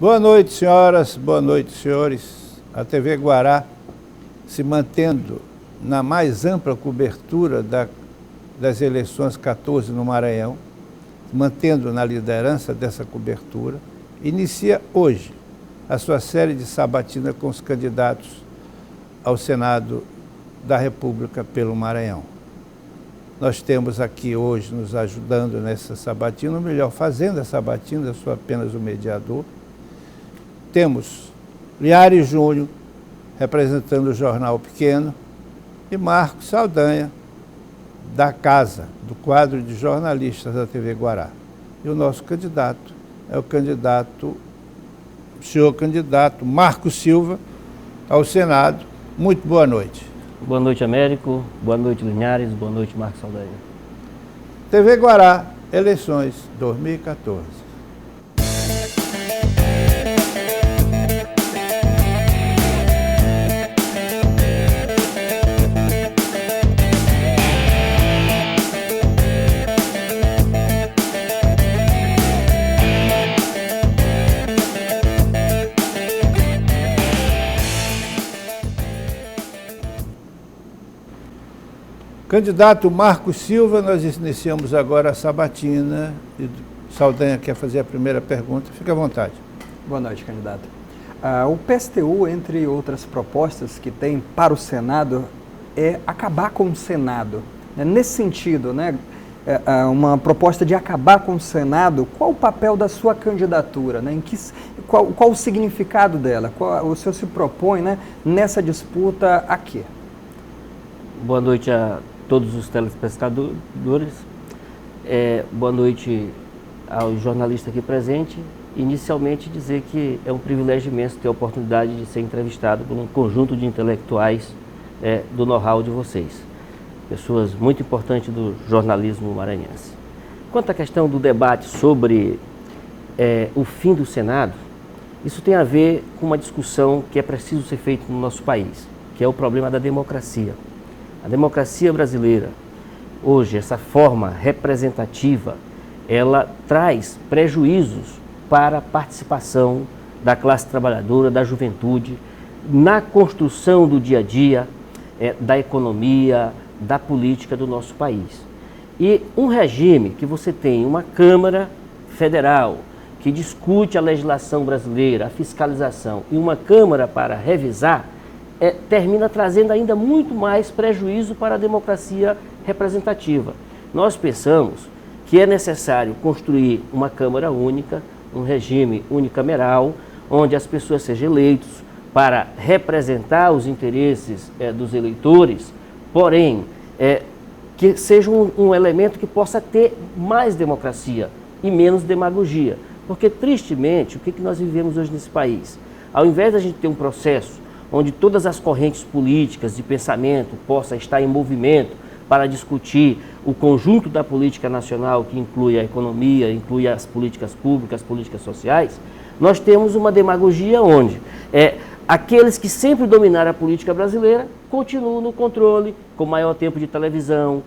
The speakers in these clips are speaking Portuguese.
Boa noite, senhoras, boa noite, senhores. A TV Guará se mantendo na mais ampla cobertura das eleições 14 no Maranhão, mantendo na liderança dessa cobertura, inicia hoje a sua série de sabatina com os candidatos ao Senado da República pelo Maranhão. Nós temos aqui hoje nos ajudando nessa sabatina, ou melhor, fazendo a sabatina, eu sou apenas o mediador. Temos Linhares Júnior, representando o Jornal Pequeno, e Marcos Saldanha, da casa, do quadro de jornalistas da TV Guará. E o nosso candidato é o senhor candidato Marcos Silva, ao Senado. Muito boa noite. Boa noite, Américo. Boa noite, Linhares. Boa noite, Marcos Saldanha. TV Guará, eleições 2014. Candidato Marcos Silva, nós iniciamos agora a sabatina. Saldanha quer fazer a primeira pergunta, fique à vontade. Boa noite, candidato. O PSTU, entre outras propostas que tem para o Senado, é acabar com o Senado. Nesse sentido, né, uma proposta de acabar com o Senado, qual o papel da sua candidatura? Né, qual o significado dela? O senhor se propõe, né, nessa disputa aqui? Boa noite a todos os telespectadores, boa noite ao jornalista aqui presente. Inicialmente dizer que é um privilégio imenso ter a oportunidade de ser entrevistado por um conjunto de intelectuais do know-how de vocês, pessoas muito importantes do jornalismo maranhense. Quanto à questão do debate sobre o fim do Senado, isso tem a ver com uma discussão que é preciso ser feita no nosso país, que é o problema da democracia. A democracia brasileira, hoje, essa forma representativa, ela traz prejuízos para a participação da classe trabalhadora, da juventude, na construção do dia a dia, da economia, da política do nosso país. E um regime que você tem uma Câmara Federal que discute a legislação brasileira, a fiscalização, e uma Câmara para revisar, termina trazendo ainda muito mais prejuízo para a democracia representativa. Nós pensamos que é necessário construir uma Câmara única, um regime unicameral, onde as pessoas sejam eleitas para representar os interesses dos eleitores, porém, que seja um elemento que possa ter mais democracia e menos demagogia. Porque, tristemente, o que nós vivemos hoje nesse país? Ao invés de a gente ter um processo onde todas as correntes políticas de pensamento possam estar em movimento para discutir o conjunto da política nacional, que inclui a economia, inclui as políticas públicas, as políticas sociais, nós temos uma demagogia onde aqueles que sempre dominaram a política brasileira continuam no controle, com maior tempo de televisão,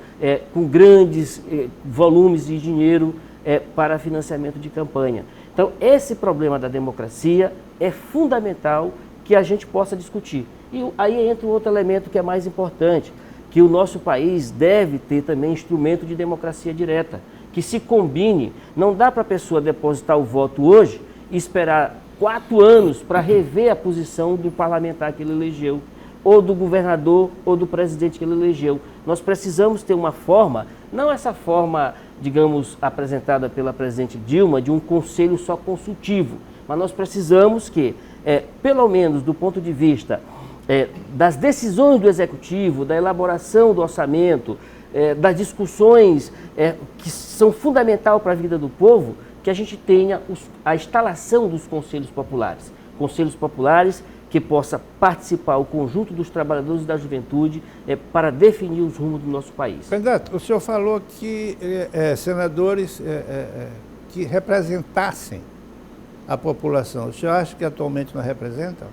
com grandes volumes de dinheiro para financiamento de campanha. Então, esse problema da democracia é fundamental que a gente possa discutir. E aí entra um outro elemento que é mais importante, que o nosso país deve ter também instrumento de democracia direta, que se combine. Não dá para a pessoa depositar o voto hoje e esperar 4 anos para rever a posição do parlamentar que ele elegeu, ou do governador, ou do presidente que ele elegeu. Nós precisamos ter uma forma, não essa forma, digamos, apresentada pela presidente Dilma, de um conselho só consultivo, mas nós precisamos que, pelo menos do ponto de vista das decisões do Executivo, da elaboração do orçamento, das discussões que são fundamentais para a vida do povo, que a gente tenha a instalação dos conselhos populares que possa participar o conjunto dos trabalhadores e da juventude para definir os rumos do nosso país. Candidato, o senhor falou que senadores que representassem a população. O senhor acha que atualmente não representam?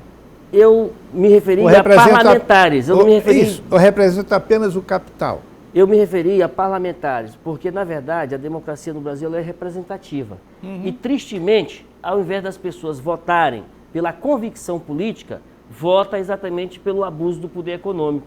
Eu me referi a parlamentares. Eu não me referi... Isso, ou representa apenas o capital? Eu me referi a parlamentares, porque, na verdade, a democracia no Brasil ela é representativa. E, tristemente, ao invés das pessoas votarem pela convicção política, vota exatamente pelo abuso do poder econômico.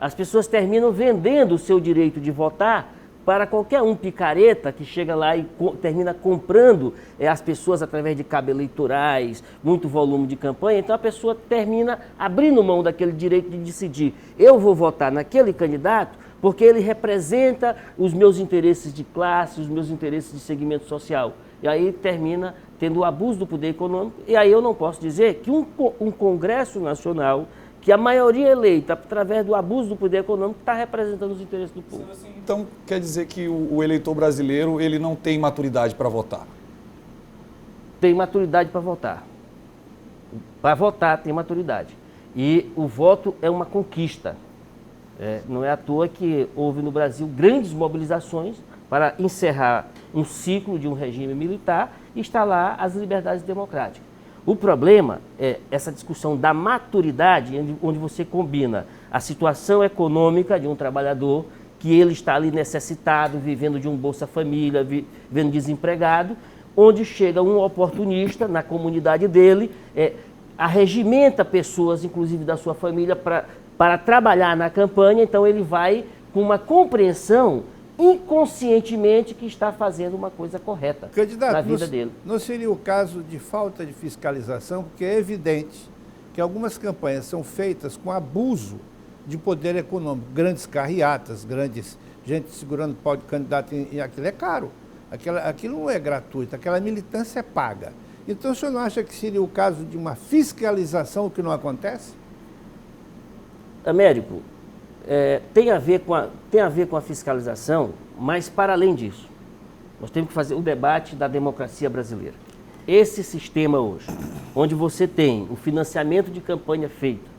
As pessoas terminam vendendo o seu direito de votar para qualquer um picareta que chega lá e termina comprando as pessoas através de cabos eleitorais, muito volume de campanha. Então a pessoa termina abrindo mão daquele direito de decidir. Eu vou votar naquele candidato porque ele representa os meus interesses de classe, os meus interesses de segmento social. E aí termina tendo o abuso do poder econômico. E aí eu não posso dizer que um Congresso Nacional, que a maioria eleita através do abuso do poder econômico, está representando os interesses do povo. Então, quer dizer que o eleitor brasileiro ele não tem maturidade para votar? Tem maturidade para votar. Para votar tem maturidade. E o voto é uma conquista. Não é à toa que houve no Brasil grandes mobilizações para encerrar um ciclo de um regime militar e instalar as liberdades democráticas. O problema é essa discussão da maturidade, onde você combina a situação econômica de um trabalhador, que ele está ali necessitado, vivendo de um Bolsa Família, vivendo desempregado, onde chega um oportunista na comunidade dele, arregimenta pessoas, inclusive da sua família, para trabalhar na campanha. Então ele vai com uma compreensão inconscientemente que está fazendo uma coisa correta na vida dele. Não seria o caso de falta de fiscalização, porque é evidente que algumas campanhas são feitas com abuso de poder econômico, grandes carreatas, gente segurando pau de candidato, e aquilo é caro, aquilo não é gratuito, aquela militância é paga. Então o senhor não acha que seria o caso de uma fiscalização, o que não acontece? Américo, tem a ver com a fiscalização, mas para além disso, nós temos que fazer o debate da democracia brasileira. Esse sistema hoje, onde você tem o financiamento de campanha feito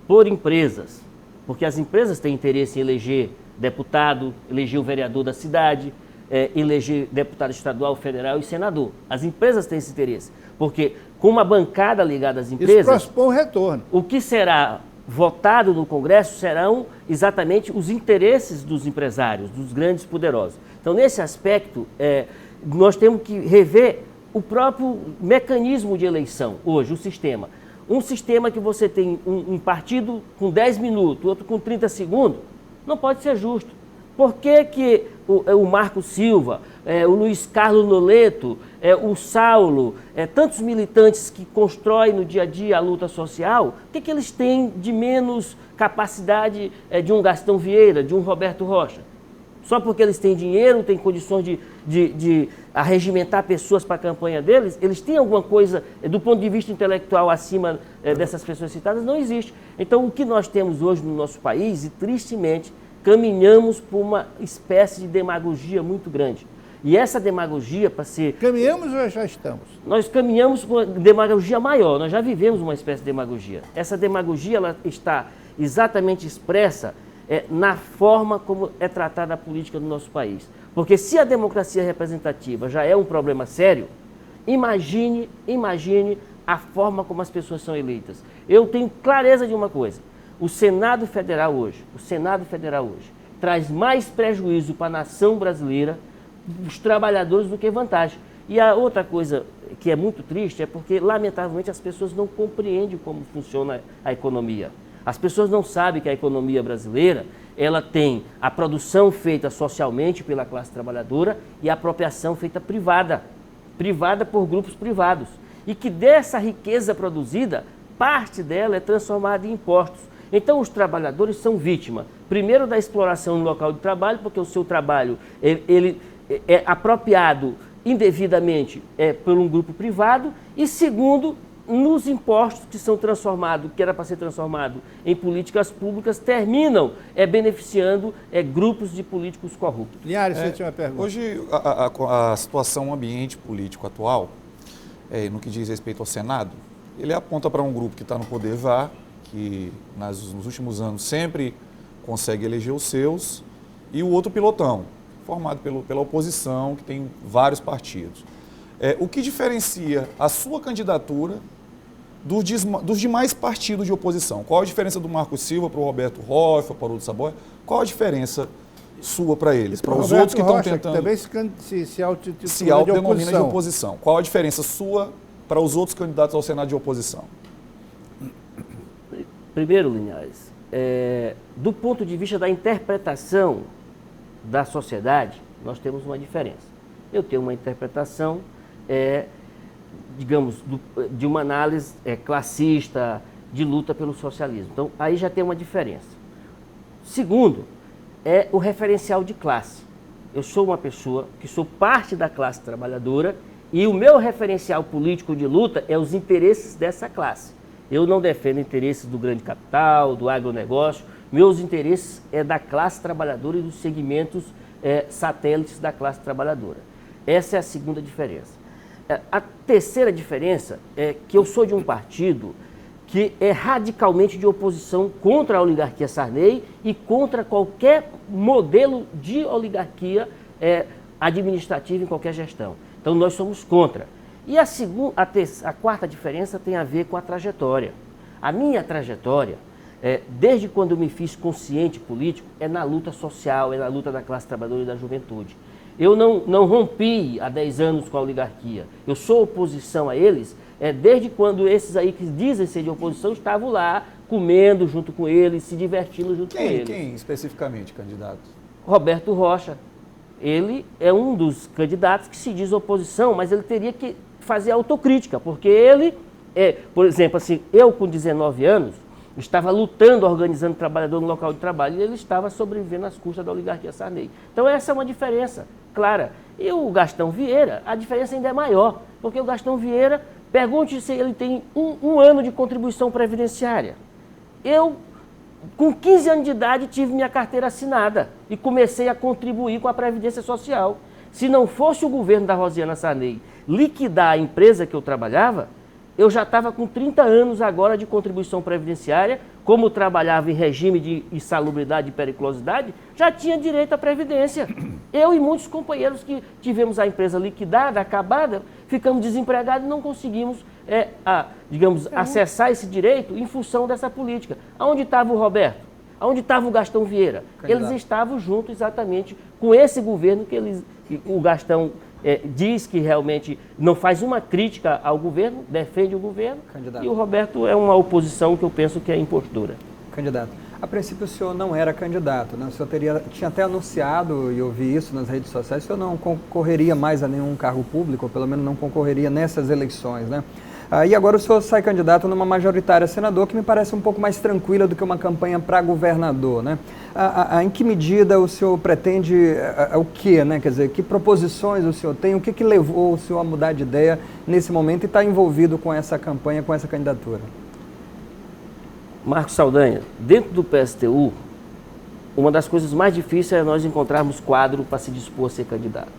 por empresas, porque as empresas têm interesse em eleger deputado, eleger o vereador da cidade, eleger deputado estadual, federal e senador. As empresas têm esse interesse, porque com uma bancada ligada às empresas... Isso pressupõe um retorno. O que será votado no Congresso serão exatamente os interesses dos empresários, dos grandes poderosos. Então, nesse aspecto, nós temos que rever o próprio mecanismo de eleição hoje, o sistema. Um sistema que você tem um partido com 10 minutos, outro com 30 segundos, não pode ser justo. Por que o Marco Silva, o Luiz Carlos Noleto, o Saulo, tantos militantes que constroem no dia a dia a luta social, o que eles têm de menos capacidade de um Gastão Vieira, de um Roberto Rocha? Só porque eles têm dinheiro, têm condições de arregimentar pessoas para a campanha deles, eles têm alguma coisa, do ponto de vista intelectual, acima dessas pessoas citadas? Não existe. Então, o que nós temos hoje no nosso país, e tristemente, caminhamos por uma espécie de demagogia muito grande. E essa demagogia, para ser... Caminhamos ou já estamos? Nós caminhamos por uma demagogia maior, nós já vivemos uma espécie de demagogia. Essa demagogia ela está exatamente expressa na forma como é tratada a política no nosso país. Porque se a democracia representativa já é um problema sério, imagine a forma como as pessoas são eleitas. Eu tenho clareza de uma coisa. O Senado Federal hoje, traz mais prejuízo para a nação brasileira, os trabalhadores, do que vantagem. E a outra coisa que é muito triste é porque, lamentavelmente, as pessoas não compreendem como funciona a economia. As pessoas não sabem que a economia brasileira, ela tem a produção feita socialmente pela classe trabalhadora e a apropriação feita privada por grupos privados. E que dessa riqueza produzida, parte dela é transformada em impostos. Então, os trabalhadores são vítimas, primeiro, da exploração no local de trabalho, porque o seu trabalho ele é apropriado indevidamente por um grupo privado, e segundo, nos impostos que são transformados, que era para ser transformado em políticas públicas, terminam beneficiando grupos de políticos corruptos. Linhares, você tinha uma pergunta. Hoje, a situação, o ambiente político atual, no que diz respeito ao Senado, ele aponta para um grupo que está no poder que nos últimos anos sempre consegue eleger os seus, e o outro pilotão, formado pela oposição, que tem vários partidos. O que diferencia a sua candidatura dos demais partidos de oposição? Qual a diferença do Marco Silva para o Roberto Rocha, para o Saboia? Qual a diferença sua para eles, para os Roberto outros que estão Rocha, tentando... Que também se autodenomina de oposição. Qual a diferença sua para os outros candidatos ao Senado de oposição? Primeiro, Linhares, do ponto de vista da interpretação da sociedade, nós temos uma diferença. Eu tenho uma interpretação, digamos, de uma análise classista, de luta pelo socialismo. Então, aí já tem uma diferença. Segundo, é o referencial de classe. Eu sou uma pessoa que sou parte da classe trabalhadora e o meu referencial político de luta é os interesses dessa classe. Eu não defendo interesses do grande capital, do agronegócio. Meus interesses é da classe trabalhadora e dos segmentos satélites da classe trabalhadora. Essa é a segunda diferença. A terceira diferença é que eu sou de um partido que é radicalmente de oposição contra a oligarquia Sarney e contra qualquer modelo de oligarquia administrativa em qualquer gestão. Então, nós somos contra. E a quarta diferença tem a ver com a trajetória. A minha trajetória, desde quando eu me fiz consciente político, é na luta social, é na luta da classe trabalhadora e da juventude. Eu não rompi há 10 anos com a oligarquia. Eu sou oposição a eles desde quando esses aí que dizem ser de oposição estavam lá comendo junto com eles, se divertindo junto com eles. Quem especificamente, candidato? Roberto Rocha. Ele é um dos candidatos que se diz oposição, mas ele teria que fazer autocrítica, porque ele, por exemplo, assim, eu com 19 anos, estava lutando, organizando trabalhador no local de trabalho, e ele estava sobrevivendo às custas da oligarquia Sarney. Então essa é uma diferença clara. E o Gastão Vieira, a diferença ainda é maior, porque o Gastão Vieira, pergunte se ele tem um ano de contribuição previdenciária. Eu, com 15 anos de idade, tive minha carteira assinada e comecei a contribuir com a Previdência Social. Se não fosse o governo da Rosiana Sarney liquidar a empresa que eu trabalhava, eu já estava com 30 anos agora de contribuição previdenciária, como trabalhava em regime de insalubridade e periculosidade, já tinha direito à Previdência. Eu e muitos companheiros que tivemos a empresa liquidada, acabada, ficamos desempregados e não conseguimos, acessar esse direito em função dessa política. Aonde estava o Roberto? Aonde estava o Gastão Vieira? Candidato. Eles estavam juntos exatamente com esse governo o Gastão diz que realmente não faz uma crítica ao governo, defende o governo, candidato. E o Roberto é uma oposição que eu penso que é impostura. Candidato, a princípio o senhor não era candidato, né? O senhor tinha até anunciado, e eu vi isso nas redes sociais, que o senhor não concorreria mais a nenhum cargo público, ou pelo menos não concorreria nessas eleições, né? E agora o senhor sai candidato numa majoritária senador, que me parece um pouco mais tranquila do que uma campanha para governador, né? Em que medida o senhor pretende, o quê, né? Quer dizer, que proposições o senhor tem, o que levou o senhor a mudar de ideia nesse momento e estar envolvido com essa campanha, com essa candidatura? Marcos Saldanha, dentro do PSTU, uma das coisas mais difíceis é nós encontrarmos quadro para se dispor a ser candidato.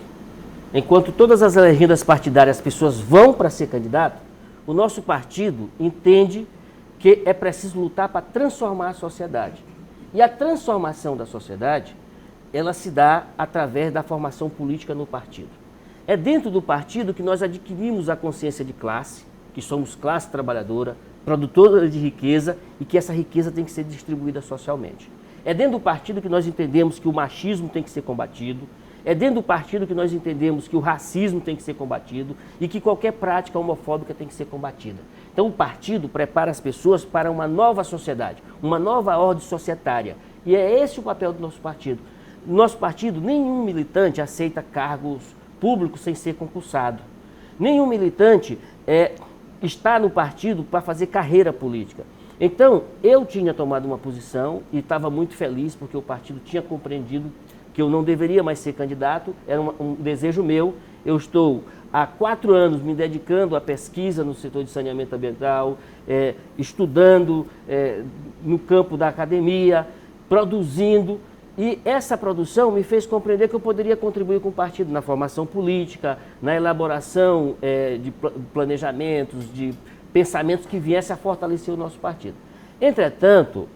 Enquanto todas as legendas partidárias as pessoas vão para ser candidato, o nosso partido entende que é preciso lutar para transformar a sociedade. E a transformação da sociedade, ela se dá através da formação política no partido. É dentro do partido que nós adquirimos a consciência de classe, que somos classe trabalhadora, produtora de riqueza e que essa riqueza tem que ser distribuída socialmente. É dentro do partido que nós entendemos que o machismo tem que ser combatido, é dentro do partido que nós entendemos que o racismo tem que ser combatido e que qualquer prática homofóbica tem que ser combatida. Então o partido prepara as pessoas para uma nova sociedade, uma nova ordem societária. E é esse o papel do nosso partido. No nosso partido, nenhum militante aceita cargos públicos sem ser concursado. Nenhum militante está no partido para fazer carreira política. Então, eu tinha tomado uma posição e estava muito feliz porque o partido tinha compreendido que eu não deveria mais ser candidato, era um desejo meu. Eu estou há 4 anos me dedicando à pesquisa no setor de saneamento ambiental, estudando no campo da academia, produzindo, e essa produção me fez compreender que eu poderia contribuir com o partido na formação política, na elaboração de planejamentos, de pensamentos que viessem a fortalecer o nosso partido. Entretanto,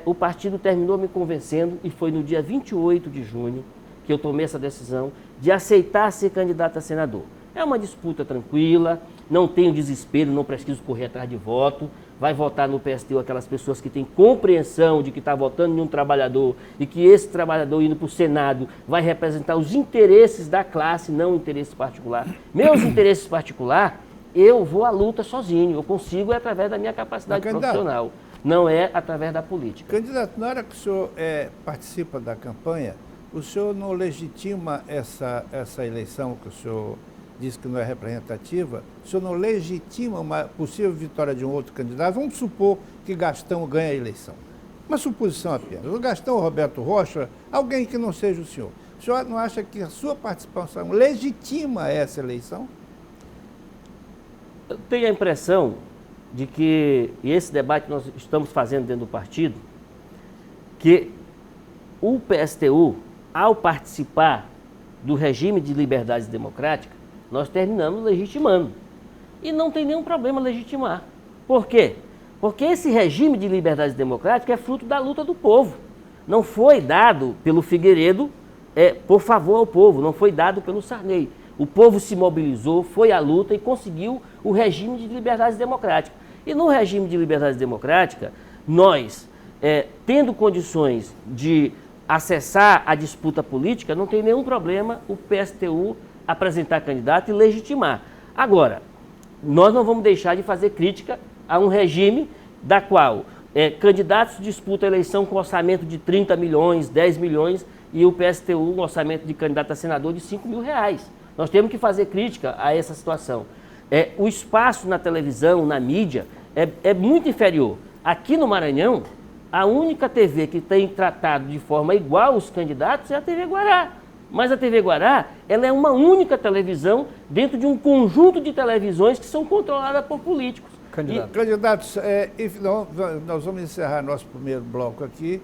o partido terminou me convencendo e foi no dia 28 de junho que eu tomei essa decisão de aceitar ser candidato a senador. É uma disputa tranquila, não tenho desespero, não preciso correr atrás de voto. Vai votar no PSTU aquelas pessoas que têm compreensão de que está votando em um trabalhador e que esse trabalhador indo para o Senado vai representar os interesses da classe, não interesses particulares. Meus interesses particulares, eu vou à luta sozinho, eu consigo é através da minha capacidade profissional, não é através da política. Candidato, na hora que o senhor participa da campanha, o senhor não legitima essa eleição que o senhor diz que não é representativa, o senhor não legitima uma possível vitória de um outro candidato? Vamos supor que Gastão ganha a eleição. Uma suposição apenas. O Gastão, o Roberto Rocha, alguém que não seja o senhor. O senhor não acha que a sua participação legitima essa eleição? Eu tenho a impressão de que, e esse debate nós estamos fazendo dentro do partido, que o PSTU, ao participar do regime de liberdades democráticas, nós terminamos legitimando. E não tem nenhum problema legitimar. Por quê? Porque esse regime de liberdade democrática é fruto da luta do povo. Não foi dado pelo Figueiredo por favor ao povo, não foi dado pelo Sarney. O povo se mobilizou, foi à luta e conseguiu o regime de liberdade democrática. E no regime de liberdade democrática, nós, tendo condições de acessar a disputa política, não tem nenhum problema o PSTU apresentar candidato e legitimar. Agora, nós não vamos deixar de fazer crítica a um regime da qual candidatos disputam a eleição com orçamento de 30 milhões, 10 milhões e o PSTU um orçamento de candidato a senador de 5 mil reais. Nós temos que fazer crítica a essa situação. O espaço na televisão, na mídia, é muito inferior. Aqui no Maranhão, a única TV que tem tratado de forma igual os candidatos é a TV Guará. Mas a TV Guará, ela é uma única televisão dentro de um conjunto de televisões que são controladas por políticos. Candidatos, nós vamos encerrar nosso primeiro bloco aqui,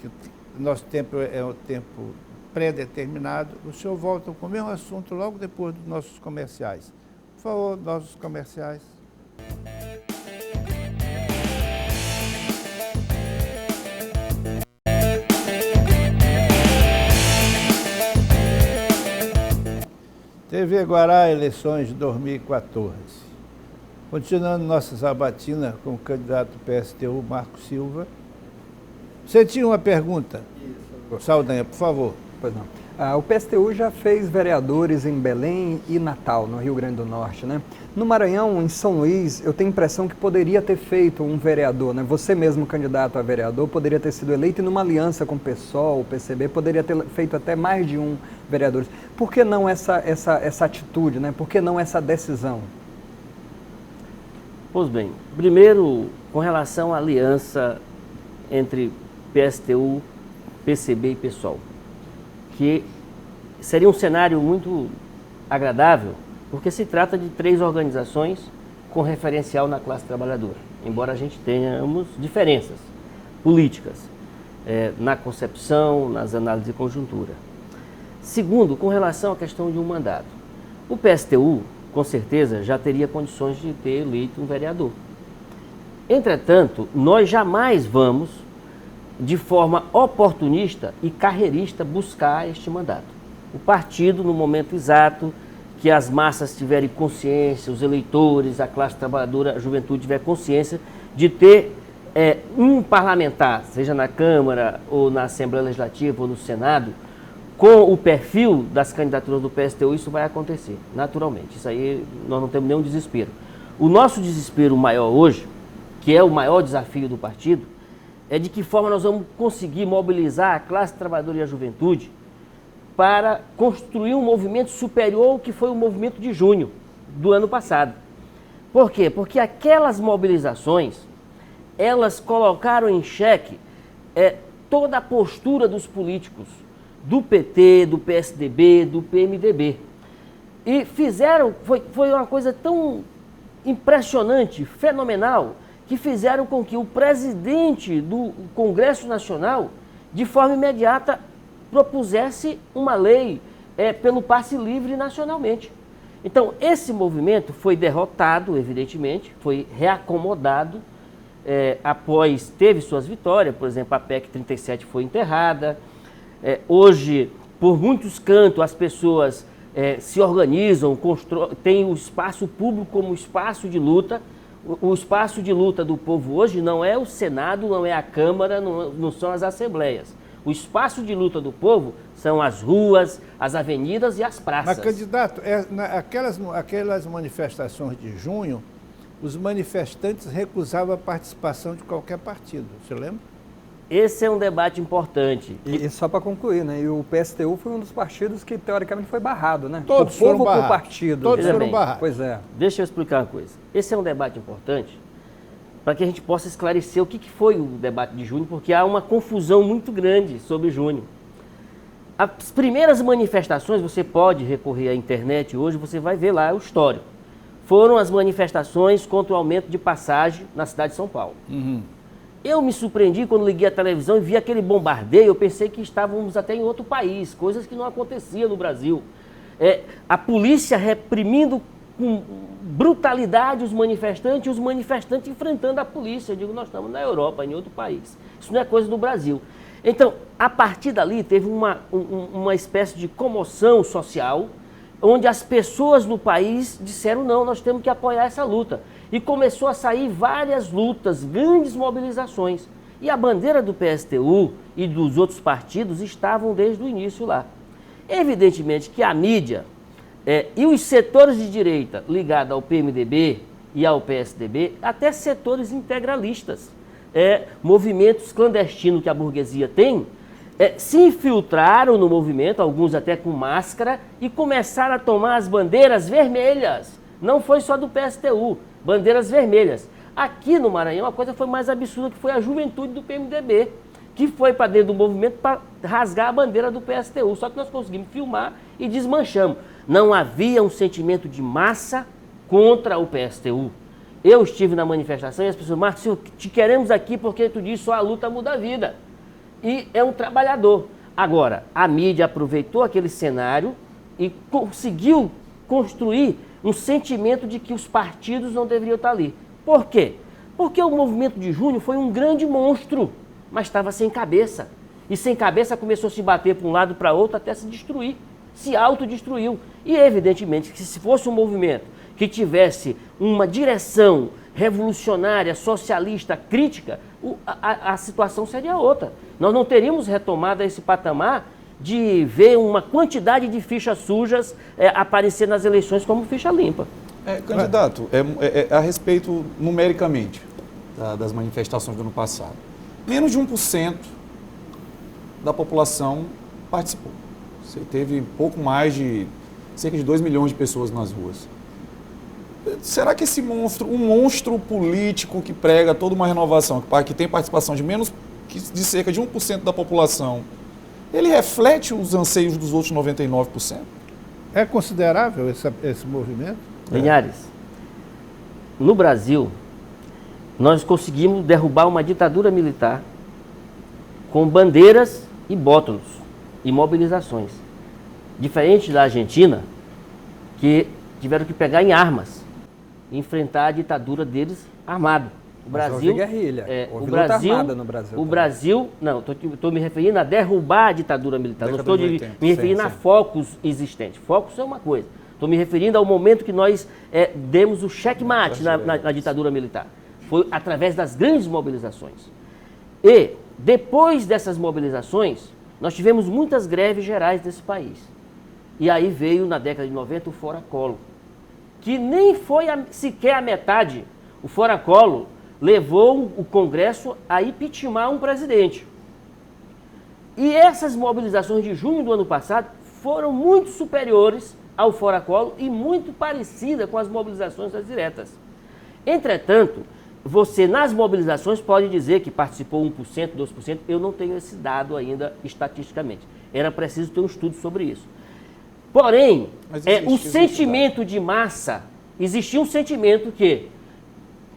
que nosso tempo é um tempo pré-determinado. O senhor volta com o mesmo assunto logo depois dos nossos comerciais. Por favor, nossos comerciais. TV Guará, eleições de 2014. Continuando nossa sabatina com o candidato PSTU, Marco Silva. Você tinha uma pergunta? Isso. Saldanha, por favor. Pois não. O PSTU já fez vereadores em Belém e Natal, no Rio Grande do Norte, né? No Maranhão, em São Luís, eu tenho a impressão que poderia ter feito um vereador, né? Você mesmo, candidato a vereador, poderia ter sido eleito e numa aliança com o PSOL, o PCB, poderia ter feito até mais de um vereador. Por que não essa atitude, né? Por que não essa decisão? Pois bem, primeiro, com relação à aliança entre PSTU, PCB e PSOL, que seria um cenário muito agradável, porque se trata de 3 organizações com referencial na classe trabalhadora, embora a gente tenhamos diferenças políticas na concepção, nas análises de conjuntura. Segundo, com relação à questão de um mandato, o PSTU, com certeza, já teria condições de ter eleito um vereador. Entretanto, nós jamais vamos, de forma oportunista e carreirista, buscar este mandato. O partido, no momento exato, que as massas tiverem consciência, os eleitores, a classe trabalhadora, a juventude tiver consciência de ter um parlamentar, seja na Câmara ou na Assembleia Legislativa ou no Senado, com o perfil das candidaturas do PSTU, isso vai acontecer, naturalmente. Isso aí nós não temos nenhum desespero. O nosso desespero maior hoje, que é o maior desafio do partido, é de que forma nós vamos conseguir mobilizar a classe trabalhadora e a juventude para construir um movimento superior ao que foi o movimento de junho do ano passado. Por quê? Porque aquelas mobilizações, elas colocaram em xeque toda a postura dos políticos, do PT, do PSDB, do PMDB. E fizeram, foi uma coisa tão impressionante, fenomenal, que fizeram com que o presidente do Congresso Nacional, de forma imediata, propusesse uma lei pelo passe livre nacionalmente. Então, esse movimento foi derrotado, evidentemente, foi reacomodado, teve suas vitórias, por exemplo, a PEC 37 foi enterrada. Hoje, por muitos cantos, as pessoas se organizam, têm o espaço público como espaço de luta. O espaço de luta do povo hoje não é o Senado, não é a Câmara, não são as assembleias. O espaço de luta do povo são as ruas, as avenidas e as praças. Mas, candidato, aquelas manifestações de junho, os manifestantes recusavam a participação de qualquer partido, você lembra? Esse é um debate importante. E só para concluir, né? E o PSTU foi um dos partidos que teoricamente foi barrado, né? Todos o povo foram barrados. por partido. Todos Veja foram bem, barrados. Pois é. Deixa eu explicar uma coisa. Esse é um debate importante para que a gente possa esclarecer o que foi o debate de junho, porque há uma confusão muito grande sobre junho. As primeiras manifestações, você pode recorrer à internet hoje, você vai ver lá o histórico. Foram as manifestações contra o aumento de passagem na cidade de São Paulo. Uhum. Eu me surpreendi quando liguei a televisão e vi aquele bombardeio, eu pensei que estávamos até em outro país, coisas que não aconteciam no Brasil. A polícia reprimindo com brutalidade os manifestantes e os manifestantes enfrentando a polícia. Eu digo, nós estamos na Europa, em outro país. Isso não é coisa do Brasil. Então, a partir dali, teve uma espécie de comoção social, onde as pessoas no país disseram, não, nós temos que apoiar essa luta. E começou a sair várias lutas, grandes mobilizações. E a bandeira do PSTU e dos outros partidos estavam desde o início lá. Evidentemente que a mídia e os setores de direita ligados ao PMDB e ao PSDB, até setores integralistas, movimentos clandestinos que a burguesia tem, se infiltraram no movimento, alguns até com máscara, e começaram a tomar as bandeiras vermelhas. Não foi só do PSTU, bandeiras vermelhas. Aqui no Maranhão a coisa foi mais absurda, que foi a juventude do PMDB, que foi para dentro do movimento para rasgar a bandeira do PSTU. Só que nós conseguimos filmar e desmanchamos. Não havia um sentimento de massa contra o PSTU. Eu estive na manifestação e as pessoas, Marcos, te queremos aqui porque tu diz só a luta muda a vida. E é um trabalhador. Agora, a mídia aproveitou aquele cenário e conseguiu construir um sentimento de que os partidos não deveriam estar ali. Por quê? Porque o movimento de junho foi um grande monstro, mas estava sem cabeça. E sem cabeça começou a se bater para um lado e para outro até se destruir, se autodestruiu. E evidentemente que se fosse um movimento que tivesse uma direção revolucionária, socialista, crítica, a situação seria outra. Nós não teríamos retomado esse patamar de ver uma quantidade de fichas sujas aparecer nas eleições como ficha limpa. Candidato, a respeito numericamente das manifestações do ano passado, menos de 1% da população participou. Você teve pouco mais de cerca de 2 milhões de pessoas nas ruas. Será que esse monstro, um monstro político que prega toda uma renovação, que tem participação de cerca de 1% da população, ele reflete os anseios dos outros 99%? É considerável esse movimento? Linhares, no Brasil, nós conseguimos derrubar uma ditadura militar com bandeiras e bótulos e mobilizações. Diferente da Argentina, que tiveram que pegar em armas e enfrentar a ditadura deles armado. O Brasil, guerrilha. O Brasil, armada no Brasil. O Brasil, não, estou me referindo a derrubar a ditadura militar. Não estou me referindo a focos existentes. Focos é uma coisa. Estou me referindo ao momento que nós demos o checkmate na ditadura militar. Foi através das grandes mobilizações. E, depois dessas mobilizações, nós tivemos muitas greves gerais nesse país. E aí veio, na década de 90, o Fora Collor, que nem foi sequer a metade. O Fora Collor levou o Congresso a impeachment um presidente. E essas mobilizações de junho do ano passado foram muito superiores ao Fora Collor e muito parecidas com as mobilizações das diretas. Entretanto, você nas mobilizações pode dizer que participou 1%, 2%, eu não tenho esse dado ainda estatisticamente. Era preciso ter um estudo sobre isso. Porém, o sentimento de massa, existia um sentimento que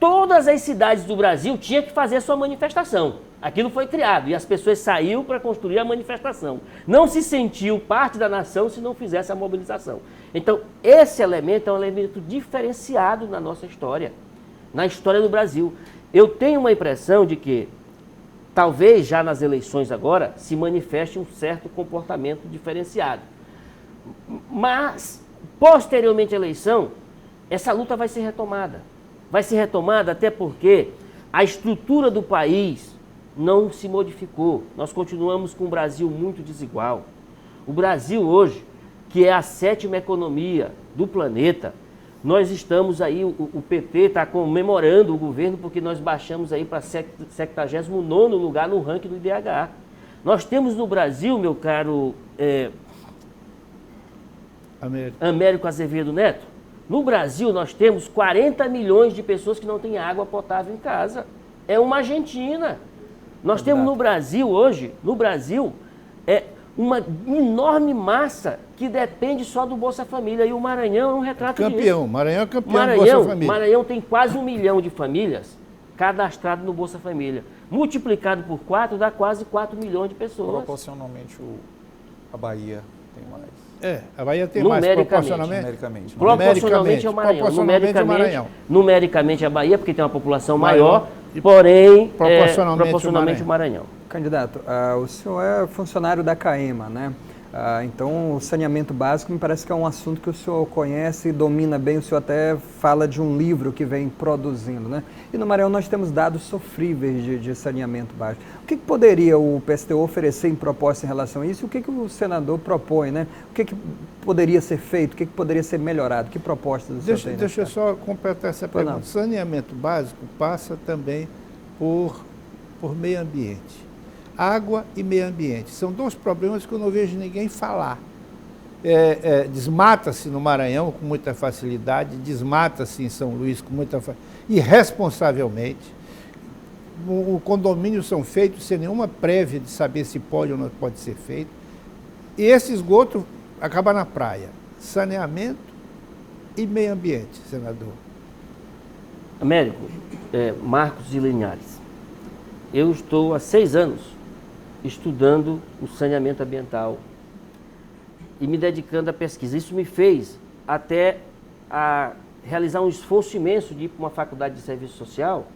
todas as cidades do Brasil tinham que fazer a sua manifestação. Aquilo foi criado e as pessoas saíram para construir a manifestação. Não se sentiu parte da nação se não fizesse a mobilização. Então, esse elemento é um elemento diferenciado na nossa história, na história do Brasil. Eu tenho uma impressão de que, talvez já nas eleições agora, se manifeste um certo comportamento diferenciado. Mas, posteriormente à eleição, essa luta vai ser retomada. Vai ser retomada até porque a estrutura do país não se modificou. Nós continuamos com um Brasil muito desigual. O Brasil hoje, que é a 7ª economia do planeta, nós estamos aí, o PT está comemorando o governo porque nós baixamos aí para 79º lugar no ranking do IDH. Nós temos no Brasil, meu caro Américo Azevedo Neto, no Brasil nós temos 40 milhões de pessoas que não têm água potável em casa. É uma Argentina. Nós temos no Brasil hoje, uma enorme massa que depende só do Bolsa Família. E o Maranhão é um retrato disso. Maranhão é campeão do Bolsa Família. Maranhão tem quase 1 milhão de famílias cadastradas no Bolsa Família. Multiplicado por 4 dá quase 4 milhões de pessoas. Proporcionalmente a Bahia tem mais. A Bahia tem mais proporcionalmente. Proporcionalmente ao Maranhão. Numericamente a Bahia, porque tem uma população maior, porém, proporcionalmente o Maranhão. Candidato, o senhor é funcionário da CAEMA, né? Então, o saneamento básico me parece que é um assunto que o senhor conhece e domina bem. O senhor até fala de um livro que vem produzindo, né? E no Maranhão nós temos dados sofríveis de saneamento básico. O que poderia o PSTU oferecer em proposta em relação a isso? E o que o senador propõe, né? O que poderia ser feito? O que poderia ser melhorado? Que propostas o senhor tem? Deixa eu só completar essa pergunta. O saneamento básico passa também por meio ambiente. Água e meio ambiente. São 2 problemas que eu não vejo ninguém falar. Desmata-se no Maranhão com muita facilidade, desmata-se em São Luís com muita facilidade, irresponsavelmente. Condomínios são feitos sem nenhuma prévia de saber se pode ou não pode ser feito. E esse esgoto acaba na praia. Saneamento e meio ambiente, senador. Américo, Marcos de Linhares, eu estou há 6 anos estudando o saneamento ambiental e me dedicando à pesquisa. Isso me fez até a realizar um esforço imenso de ir para uma faculdade de serviço social,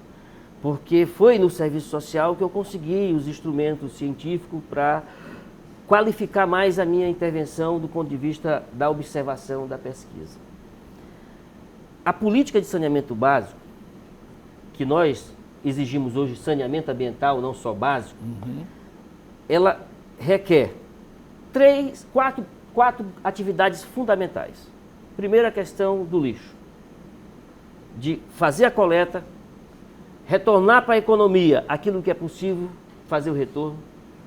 porque foi no serviço social que eu consegui os instrumentos científicos para qualificar mais a minha intervenção do ponto de vista da observação da pesquisa. A política de saneamento básico, que nós exigimos hoje, saneamento ambiental, não só básico, ela requer 4 atividades fundamentais. Primeiro, a questão do lixo, de fazer a coleta, retornar para a economia aquilo que é possível fazer o retorno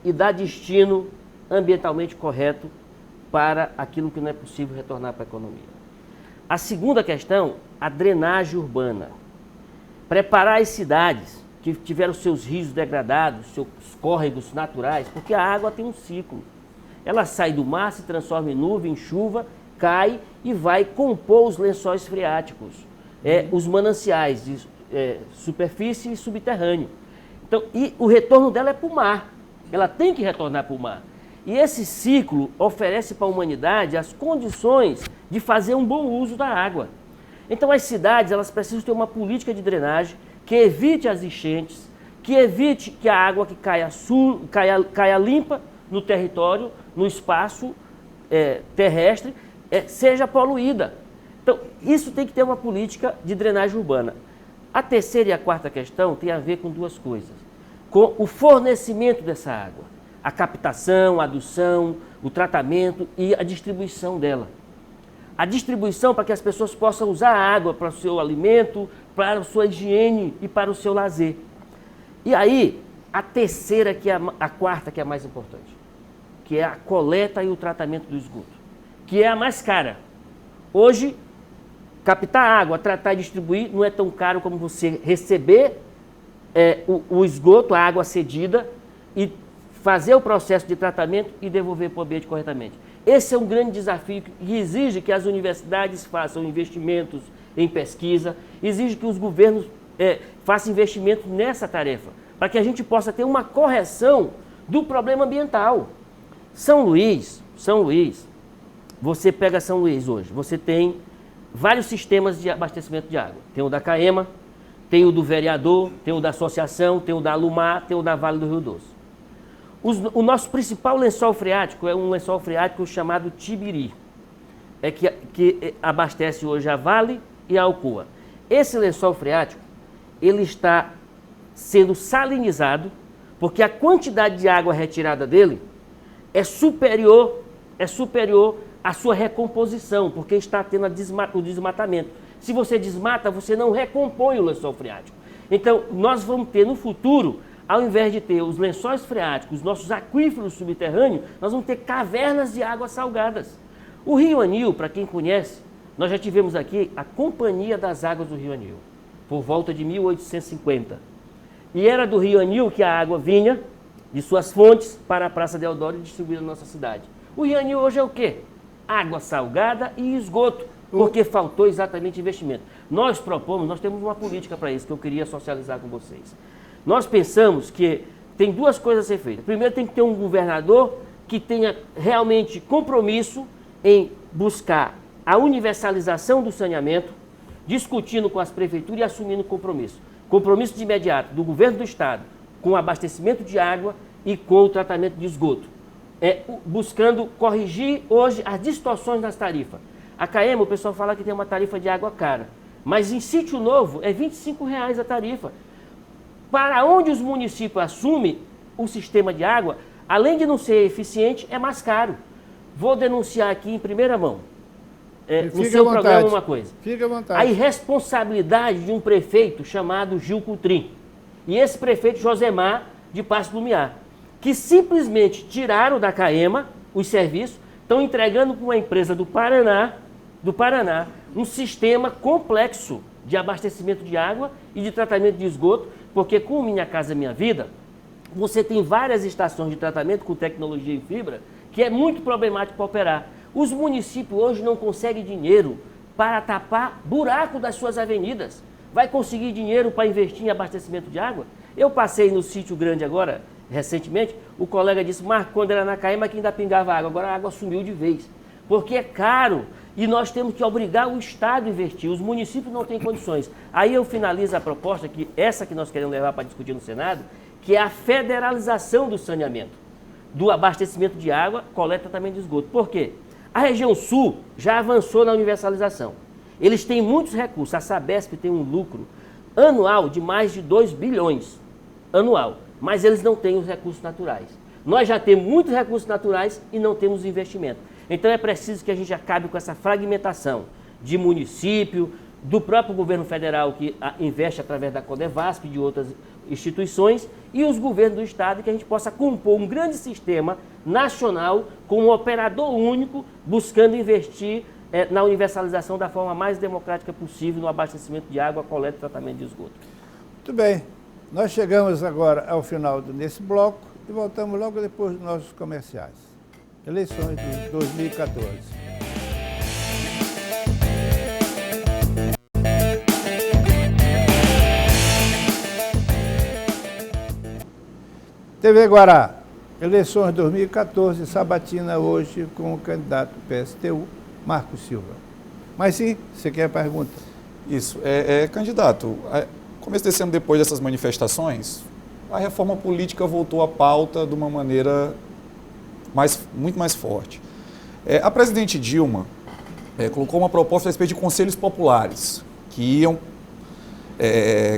e dar destino ambientalmente correto para aquilo que não é possível retornar para a economia. A segunda questão, a drenagem urbana. Preparar as cidades que tiveram seus rios degradados, seus córregos naturais, porque a água tem um ciclo. Ela sai do mar, se transforma em nuvem, em chuva, cai e vai compor os lençóis freáticos, os mananciais de superfície e subterrâneo. Então, e o retorno dela é para o mar. Ela tem que retornar para o mar. E esse ciclo oferece para a humanidade as condições de fazer um bom uso da água. Então, as cidades elas precisam ter uma política de drenagem que evite as enchentes, que evite que a água que caia limpa no território, no espaço terrestre, seja poluída. Então, isso tem que ter uma política de drenagem urbana. A terceira e a quarta questão tem a ver com 2 coisas. Com o fornecimento dessa água, a captação, a adução, o tratamento e a distribuição dela. A distribuição para que as pessoas possam usar a água para o seu alimento, para a sua higiene e para o seu lazer. E aí, a terceira, a quarta, que é a mais importante, que é a coleta e o tratamento do esgoto, que é a mais cara. Hoje, captar água, tratar e distribuir não é tão caro como você receber o esgoto, a água cedida, e fazer o processo de tratamento e devolver para o ambiente corretamente. Esse é um grande desafio que exige que as universidades façam investimentos em pesquisa, exige que os governos façam investimento nessa tarefa, para que a gente possa ter uma correção do problema ambiental. São Luís, você pega São Luís hoje, você tem vários sistemas de abastecimento de água. Tem o da CAEMA, tem o do vereador, tem o da associação, tem o da Alumar, tem o da Vale do Rio Doce. O nosso principal lençol freático é um lençol freático chamado Tibiri. que abastece hoje a Vale e a Alcoa. Esse lençol freático, ele está sendo salinizado, porque a quantidade de água retirada dele é superior à sua recomposição, porque está tendo o desmatamento. Se você desmata, você não recompõe o lençol freático. Então, nós vamos ter no futuro, ao invés de ter os lençóis freáticos, os nossos aquíferos subterrâneos, nós vamos ter cavernas de águas salgadas. O Rio Anil, para quem conhece, nós já tivemos aqui a Companhia das Águas do Rio Anil, por volta de 1850. E era do Rio Anil que a água vinha de suas fontes para a Praça Deodoro e distribuída na nossa cidade. O Rio Anil hoje é o quê? Água salgada e esgoto, porque faltou exatamente investimento. Nós temos uma política para isso que eu queria socializar com vocês. Nós pensamos que tem duas coisas a ser feitas. Primeiro, tem que ter um governador que tenha realmente compromisso em buscar a universalização do saneamento, discutindo com as prefeituras e assumindo compromisso. Compromisso de imediato do governo do estado com o abastecimento de água e com o tratamento de esgoto. Buscando corrigir hoje as distorções nas tarifas. A CAEMA, o pessoal fala que tem uma tarifa de água cara, mas em sítio novo é R$ 25,00 a tarifa. Para onde os municípios assumem o sistema de água, além de não ser eficiente, é mais caro. Vou denunciar aqui em primeira mão. No seu programa uma coisa. Fique à vontade. A irresponsabilidade de um prefeito chamado Gil Coutrin e esse prefeito Josemar de Passo do Lumiar, que simplesmente tiraram da CAEMA os serviços, estão entregando para uma empresa do Paraná, um sistema complexo de abastecimento de água e de tratamento de esgoto, porque com o Minha Casa Minha Vida, você tem várias estações de tratamento com tecnologia e fibra, que é muito problemático para operar. Os municípios hoje não conseguem dinheiro para tapar buraco das suas avenidas. Vai conseguir dinheiro para investir em abastecimento de água? Eu passei no Sítio Grande agora, recentemente, o colega disse, Marco, quando era na CAEMA que ainda pingava água, agora a água sumiu de vez. Porque é caro e nós temos que obrigar o Estado a investir, os municípios não têm condições. Aí eu finalizo a proposta, essa que nós queremos levar para discutir no Senado, que é a federalização do saneamento, do abastecimento de água, coleta e tratamento de esgoto. Por quê? A região sul já avançou na universalização. Eles têm muitos recursos. A Sabesp tem um lucro anual de mais de 2 bilhões, anual, mas eles não têm os recursos naturais. Nós já temos muitos recursos naturais e não temos investimento. Então é preciso que a gente acabe com essa fragmentação de município, do próprio governo federal que investe através da Codevasp e de outras instituições e os governos do estado, que a gente possa compor um grande sistema nacional com um operador único buscando investir na universalização da forma mais democrática possível no abastecimento de água, coleta e tratamento de esgoto. Muito bem, nós chegamos agora ao final desse bloco e voltamos logo depois dos nossos comerciais. Eleições de 2014. TV Guará, eleições 2014, sabatina hoje com o candidato PSTU, Marcos Silva. Mas sim, você quer a pergunta? Isso, candidato, começo desse ano, depois dessas manifestações, a reforma política voltou à pauta de uma maneira muito mais forte. A presidente Dilma colocou uma proposta a respeito de conselhos populares, que iam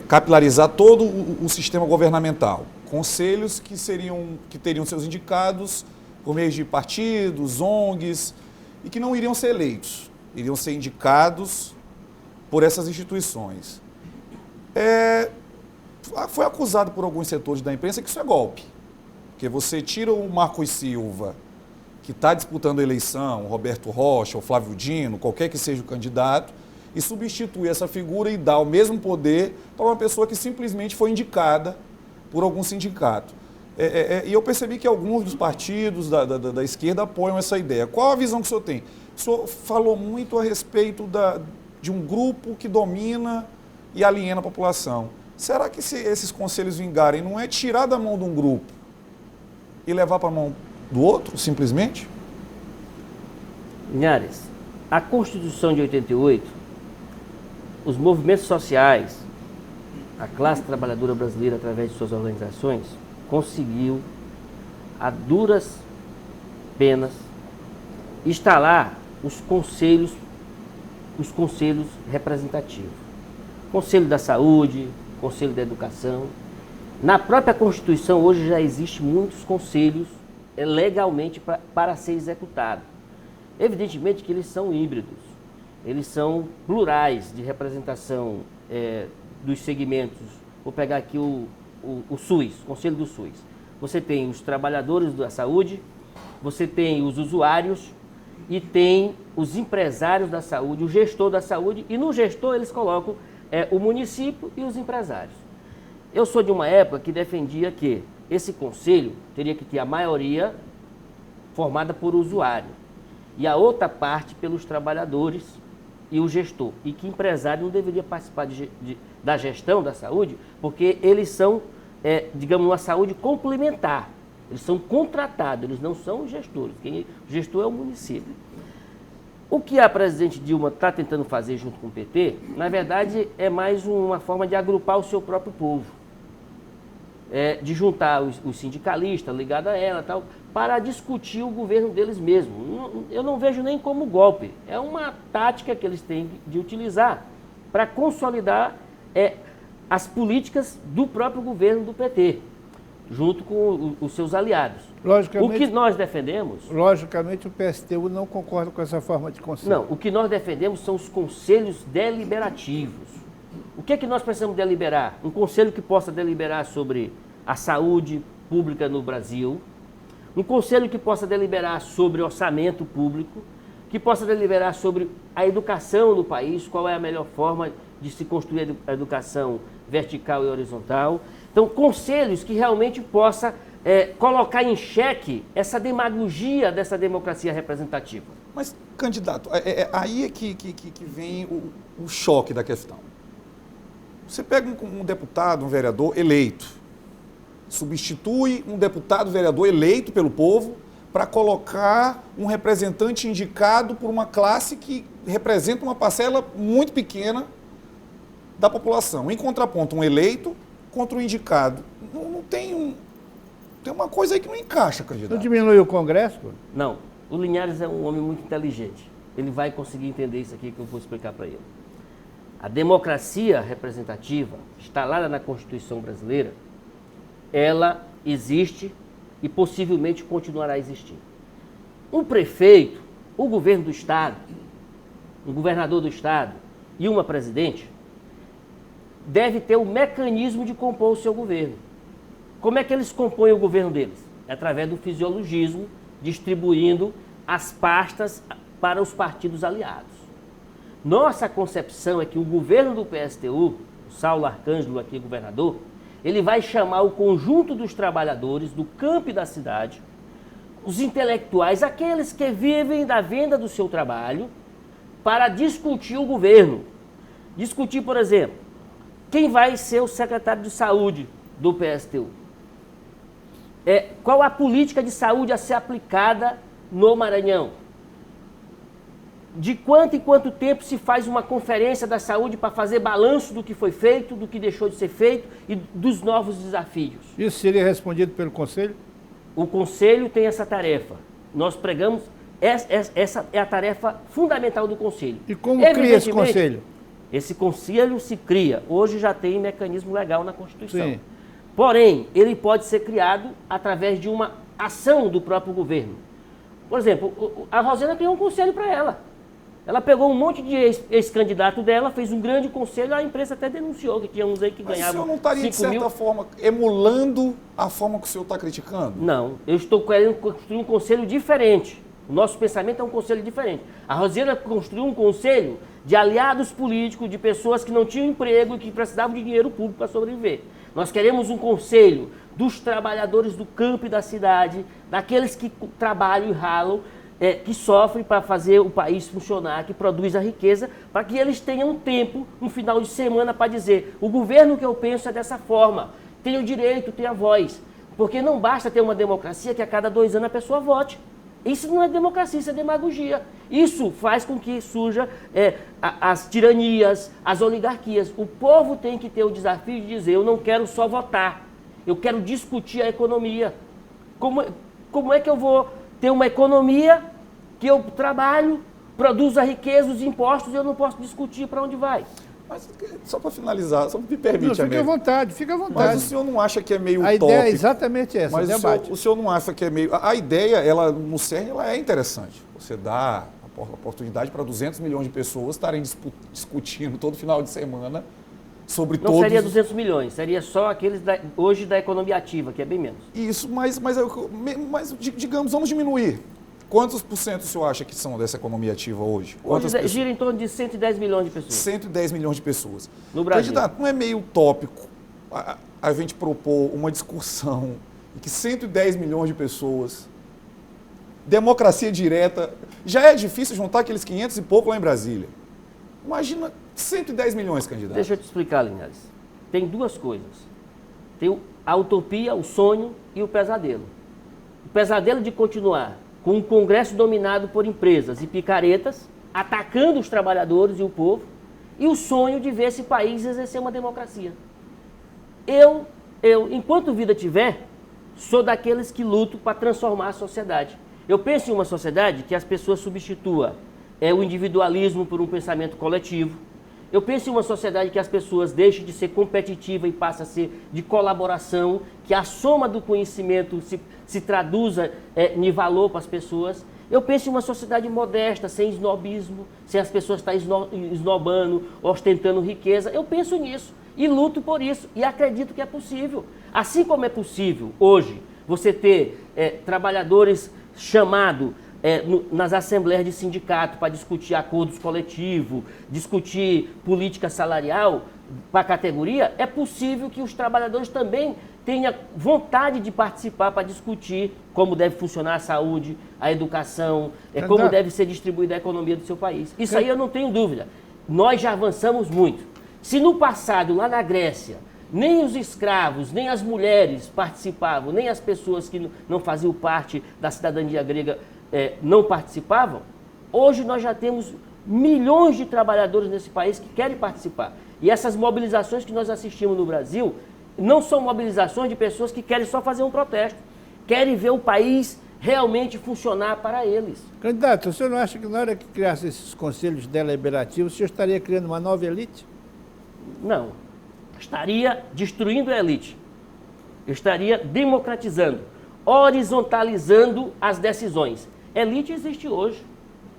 capilarizar todo o sistema governamental. Conselhos que teriam seus indicados por meio de partidos, ONGs, e que não iriam ser eleitos, iriam ser indicados por essas instituições. Foi acusado por alguns setores da imprensa que isso é golpe, porque você tira o Marcos Silva, que está disputando a eleição, o Roberto Rocha, o Flávio Dino, qualquer que seja o candidato, e substitui essa figura e dá o mesmo poder para uma pessoa que simplesmente foi indicada por algum sindicato. E eu percebi que alguns dos partidos da esquerda apoiam essa ideia. Qual a visão que o senhor tem? O senhor falou muito a respeito de um grupo que domina e aliena a população. Será que se esses conselhos vingarem, não é tirar da mão de um grupo e levar para a mão do outro, simplesmente? Linhares, a Constituição de 88, os movimentos sociais, a classe trabalhadora brasileira, através de suas organizações, conseguiu, a duras penas, instalar os conselhos representativos. Conselho da Saúde, Conselho da Educação. Na própria Constituição, hoje já existem muitos conselhos legalmente para ser executado. Evidentemente que eles são híbridos, eles são plurais de representação dos segmentos. Vou pegar aqui o SUS, Conselho do SUS. Você tem os trabalhadores da saúde, você tem os usuários e tem os empresários da saúde, o gestor da saúde, e no gestor eles colocam o município e os empresários. Eu sou de uma época que defendia que esse conselho teria que ter a maioria formada por usuário e a outra parte pelos trabalhadores e o gestor, e que empresário não deveria participar da gestão da saúde, porque eles são, digamos, uma saúde complementar. Eles são contratados, eles não são gestores. O gestor é o município. O que a presidente Dilma está tentando fazer junto com o PT, na verdade, é mais uma forma de agrupar o seu próprio povo. De juntar os sindicalistas ligados a ela, tal, para discutir o governo deles mesmos. Eu não vejo nem como golpe. É uma tática que eles têm de utilizar para consolidar as políticas do próprio governo do PT, junto com os seus aliados. O que nós defendemos... Logicamente, o PSTU não concorda com essa forma de conselho. Não, o que nós defendemos são os conselhos deliberativos. O que é que nós precisamos deliberar? Um conselho que possa deliberar sobre a saúde pública no Brasil, um conselho que possa deliberar sobre orçamento público, que possa deliberar sobre a educação no país, qual é a melhor forma de se construir a educação vertical e horizontal. Então, conselhos que realmente possa colocar em xeque essa demagogia dessa democracia representativa. Mas, candidato, aí é que vem o choque da questão. Você pega um deputado, um vereador eleito, substitui um deputado, vereador eleito pelo povo para colocar um representante indicado por uma classe que representa uma parcela muito pequena da população. Em contraponto, um eleito contra um indicado. Não tem tem uma coisa aí que não encaixa, candidato. Não diminui o Congresso? Não. O Linhares é um homem muito inteligente. Ele vai conseguir entender isso aqui que eu vou explicar para ele. A democracia representativa, instalada na Constituição brasileira, ela existe e possivelmente continuará a existir. Um prefeito, o governo do Estado, um governador do Estado e uma presidente deve ter o mecanismo de compor o seu governo. Como é que eles compõem o governo deles? É através do fisiologismo, distribuindo as pastas para os partidos aliados. Nossa concepção é que o governo do PSTU, o Saulo Arcângelo aqui, governador, ele vai chamar o conjunto dos trabalhadores do campo e da cidade, os intelectuais, aqueles que vivem da venda do seu trabalho, para discutir o governo. Discutir, por exemplo, quem vai ser o secretário de saúde do PSTU? Qual a política de saúde a ser aplicada no Maranhão? De quanto em quanto tempo se faz uma conferência da saúde para fazer balanço do que foi feito, do que deixou de ser feito e dos novos desafios? Isso seria respondido pelo Conselho? O Conselho tem essa tarefa. Nós pregamos, essa é a tarefa fundamental do Conselho. E como cria esse Conselho? Esse Conselho se cria. Hoje já tem mecanismo legal na Constituição. Sim. Porém, ele pode ser criado através de uma ação do próprio governo. Por exemplo, a Rosena criou um conselho para ela. Ela pegou um monte de ex-candidato dela, fez um grande conselho, a imprensa até denunciou que tinha uns aí que ganhavam 5 mil. Mas o senhor não estaria, de certa forma, emulando a forma que o senhor está criticando? Não, eu estou querendo construir um conselho diferente. O nosso pensamento é um conselho diferente. A Rosena construiu um conselho de aliados políticos, de pessoas que não tinham emprego e que precisavam de dinheiro público para sobreviver. Nós queremos um conselho dos trabalhadores do campo e da cidade, daqueles que trabalham e ralam, que sofrem para fazer o país funcionar, que produz a riqueza, para que eles tenham um tempo, um final de semana para dizer: o governo que eu penso é dessa forma, tenho direito, tenho a voz. Porque não basta ter uma democracia que a cada 2 anos a pessoa vote. Isso não é democracia, isso é demagogia. Isso faz com que surja as tiranias, as oligarquias. O povo tem que ter o desafio de dizer: eu não quero só votar, eu quero discutir a economia. Como é que eu vou ter uma economia que eu trabalho, produz a riqueza, os impostos, eu não posso discutir para onde vai. Mas, só para finalizar, só me permite, Fica à vontade, fica à vontade. Mas o senhor não acha que é meio A utópico? ideia é exatamente essa, mas debate. o senhor não acha que é meio... A ideia, ela, no CERN, ela é interessante. Você dá a oportunidade para 200 milhões de pessoas estarem discutindo todo final de semana sobre Não todos... seria 200 milhões, seria só aqueles hoje da economia ativa, que é bem menos. Isso, mas digamos, vamos diminuir. Quantos por cento o senhor acha que são dessa economia ativa hoje? Hoje gira em torno de 110 milhões de pessoas. 110 milhões de pessoas. No Brasil. Candidato, não é meio utópico a gente propor uma discussão em que 110 milhões de pessoas, democracia direta, já é difícil juntar aqueles 500 e pouco lá em Brasília. Imagina 110 milhões, candidato. Deixa eu te explicar, Linhares. Tem duas coisas. Tem a utopia, o sonho e o pesadelo. O pesadelo de continuar com um Congresso dominado por empresas e picaretas, atacando os trabalhadores e o povo, e o sonho de ver esse país exercer uma democracia. Eu, enquanto vida tiver, sou daqueles que lutam para transformar a sociedade. Eu penso em uma sociedade que as pessoas substituam o individualismo por um pensamento coletivo. Eu penso em uma sociedade que as pessoas deixem de ser competitiva e passem a ser de colaboração, que a soma do conhecimento se traduza em valor para as pessoas. Eu penso em uma sociedade modesta, sem esnobismo, sem as pessoas estarem esnobando, ostentando riqueza. Eu penso nisso e luto por isso e acredito que é possível. Assim como é possível hoje você ter trabalhadores chamados nas assembleias de sindicato para discutir acordos coletivos, discutir política salarial para a categoria, é possível que os trabalhadores também tenham vontade de participar para discutir como deve funcionar a saúde, a educação, como deve ser distribuída a economia do seu país. Isso aí eu não tenho dúvida. Nós já avançamos muito. Se no passado, lá na Grécia, nem os escravos, nem as mulheres participavam, nem as pessoas que não faziam parte da cidadania grega não participavam, hoje nós já temos milhões de trabalhadores nesse país que querem participar. E essas mobilizações que nós assistimos no Brasil não são mobilizações de pessoas que querem só fazer um protesto, querem ver o país realmente funcionar para eles. Candidato, o senhor não acha que na hora que criasse esses conselhos deliberativos, o senhor estaria criando uma nova elite? Não. Estaria destruindo a elite. Eu estaria democratizando, horizontalizando as decisões. Elite existe hoje.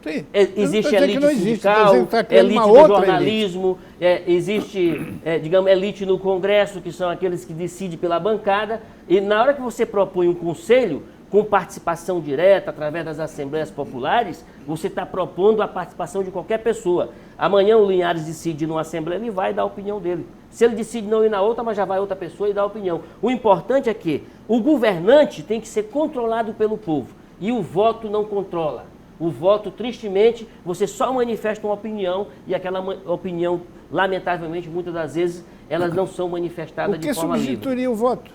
Sim. Existe elite sindical, elite do jornalismo, existe, digamos, elite no Congresso, que são aqueles que decidem pela bancada. E na hora que você propõe um conselho com participação direta, através das assembleias populares, você está propondo a participação de qualquer pessoa. Amanhã o Linhares decide numa assembleia, ele vai dar a opinião dele. Se ele decide não ir na outra, mas já vai outra pessoa e dá a opinião. O importante é que o governante tem que ser controlado pelo povo. E o voto não controla. O voto, tristemente, você só manifesta uma opinião e aquela opinião, lamentavelmente, muitas das vezes, elas não são manifestadas de forma livre. O que substituiria o voto?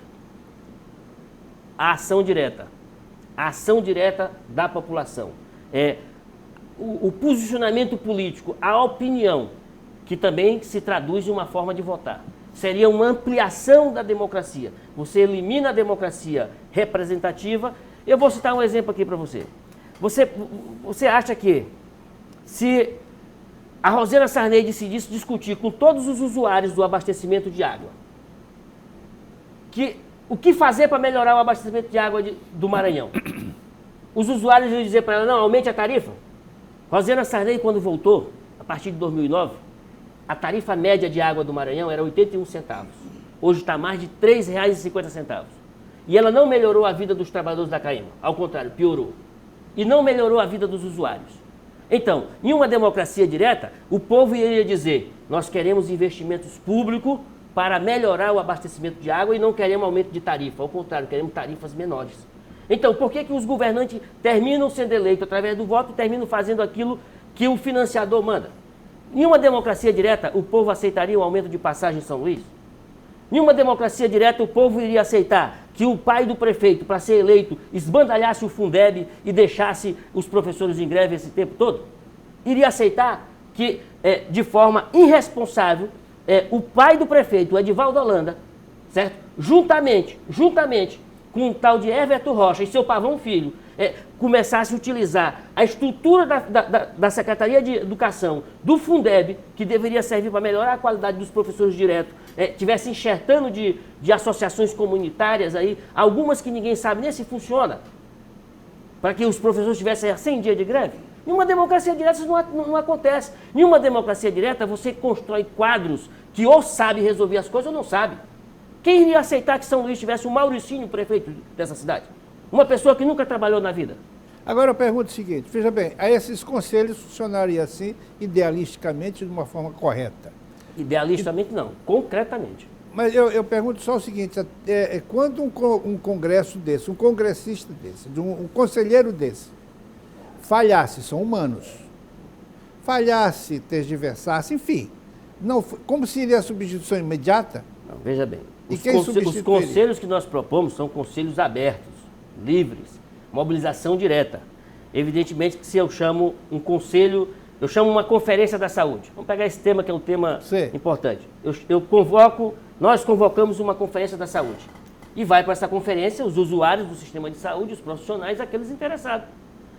A ação direta. A ação direta da população. O posicionamento político, a opinião, que também se traduz em uma forma de votar. Seria uma ampliação da democracia. Você elimina a democracia representativa. Eu vou citar um exemplo aqui para você. Você acha que se a Rosena Sarney decidisse discutir com todos os usuários do abastecimento de água, o que fazer para melhorar o abastecimento de água do Maranhão? Os usuários iam dizer para ela, não, aumente a tarifa. Rosena Sarney, quando voltou, a partir de 2009, a tarifa média de água do Maranhão era 81 centavos. Hoje está mais de R$ 3,50. E ela não melhorou a vida dos trabalhadores da Caima. Ao contrário, piorou. E não melhorou a vida dos usuários. Então, em uma democracia direta, o povo iria dizer, nós queremos investimentos públicos para melhorar o abastecimento de água e não queremos aumento de tarifa. Ao contrário, queremos tarifas menores. Então, por que os governantes terminam sendo eleitos através do voto e terminam fazendo aquilo que o financiador manda? Em uma democracia direta, o povo aceitaria um aumento de passagem em São Luís? Em uma democracia direta, o povo iria aceitar que o pai do prefeito, para ser eleito, esbandalhasse o Fundeb e deixasse os professores em greve esse tempo todo? Iria aceitar que, de forma irresponsável, o pai do prefeito, o Edivaldo Holanda, certo? Juntamente com o tal de Everton Rocha e seu Pavão Filho, começasse a utilizar a estrutura da Secretaria de Educação, do Fundeb, que deveria servir para melhorar a qualidade dos professores direto, tivesse enxertando de associações comunitárias, aí, algumas que ninguém sabe nem se funciona, para que os professores tivessem 100 dias de greve. Nenhuma democracia direta isso não acontece. Nenhuma democracia direta você constrói quadros que ou sabe resolver as coisas ou não sabe. Quem iria aceitar que São Luís tivesse o Mauricinho prefeito dessa cidade? Uma pessoa que nunca trabalhou na vida. Agora eu pergunto o seguinte, veja bem, aí esses conselhos funcionariam assim, idealisticamente, de uma forma correta? Idealisticamente não, concretamente. Mas eu pergunto só o seguinte, quando um congresso desse, um congressista desse, um conselheiro desse, falhasse, são humanos, falhasse, tergiversasse, enfim, não, como seria a substituição imediata? Não, veja bem, os conselhos que nós propomos são conselhos abertos, livres, mobilização direta. Evidentemente que se eu chamo um conselho, eu chamo uma conferência da saúde. Vamos pegar esse tema que é um tema importante. Nós convocamos uma conferência da saúde. E vai para essa conferência os usuários do sistema de saúde, os profissionais, aqueles interessados.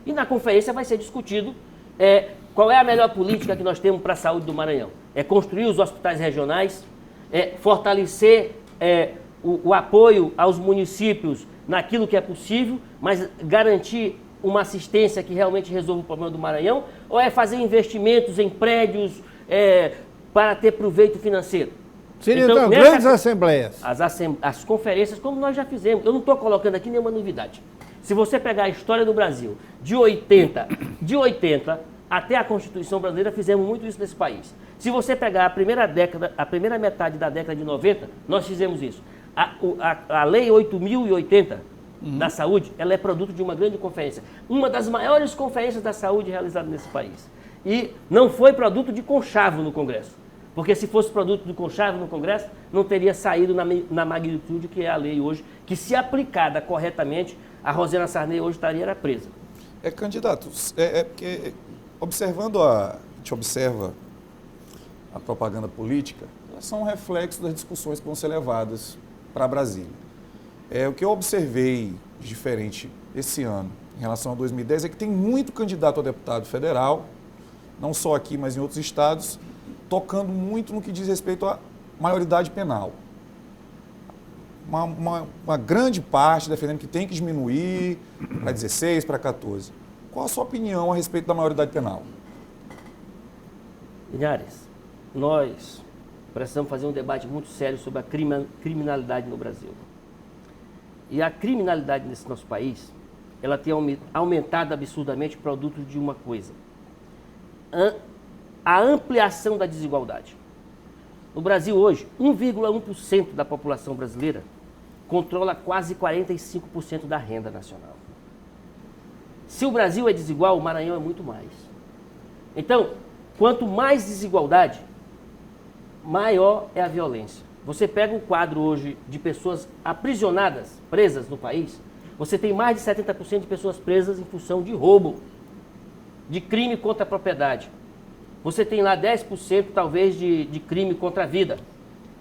E na conferência vai ser discutido qual é a melhor política que nós temos para a saúde do Maranhão. É construir os hospitais regionais, fortalecer o apoio aos municípios naquilo que é possível, mas garantir uma assistência que realmente resolva o problema do Maranhão, ou é fazer investimentos em prédios para ter proveito financeiro? Seriam então grandes assembleias. As conferências, como nós já fizemos. Eu não estou colocando aqui nenhuma novidade. Se você pegar a história do Brasil, de 80 até a Constituição Brasileira, fizemos muito isso nesse país. Se você pegar a primeira metade da década de 90, nós fizemos isso. A Lei 8.080 da saúde, ela é produto de uma grande conferência. Uma das maiores conferências da saúde realizadas nesse país. E não foi produto de conchavo no Congresso. Porque se fosse produto de conchavo no Congresso, não teria saído na magnitude que é a lei hoje, que se aplicada corretamente, a Rosena Sarney hoje estaria presa. Candidato, porque a gente observa a propaganda política, elas são um reflexo das discussões que vão ser levadas para Brasília. O que eu observei de diferente esse ano, em relação a 2010, é que tem muito candidato a deputado federal, não só aqui, mas em outros estados, tocando muito no que diz respeito à maioridade penal. Uma grande parte defendendo que tem que diminuir para 16, para 14. Qual a sua opinião a respeito da maioridade penal? Linhares, nós precisamos fazer um debate muito sério sobre a criminalidade no Brasil. E a criminalidade nesse nosso país, ela tem aumentado absurdamente produto de uma coisa. A ampliação da desigualdade. No Brasil hoje, 1,1% da população brasileira controla quase 45% da renda nacional. Se o Brasil é desigual, o Maranhão é muito mais. Então, quanto mais desigualdade, maior é a violência. Você pega um quadro hoje de pessoas aprisionadas, presas no país, você tem mais de 70% de pessoas presas em função de roubo, de crime contra a propriedade. Você tem lá 10% talvez de crime contra a vida.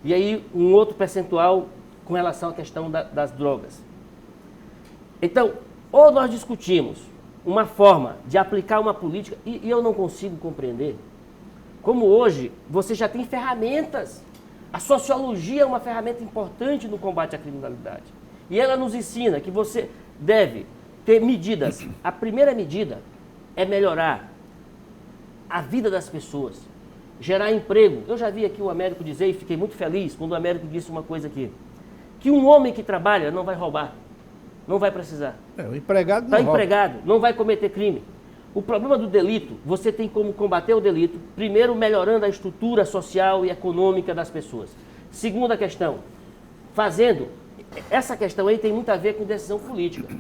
E aí um outro percentual com relação à questão das drogas. Então, ou nós discutimos uma forma de aplicar uma política, e eu não consigo compreender, como hoje você já tem ferramentas. A sociologia é uma ferramenta importante no combate à criminalidade. E ela nos ensina que você deve ter medidas. A primeira medida é melhorar a vida das pessoas, gerar emprego. Eu já vi aqui o Américo dizer, e fiquei muito feliz quando o Américo disse uma coisa aqui, que um homem que trabalha não vai roubar, não vai precisar. O empregado não está empregado, não vai cometer crime. O problema do delito, você tem como combater o delito, primeiro melhorando a estrutura social e econômica das pessoas. Segunda questão, essa questão aí tem muito a ver com decisão política.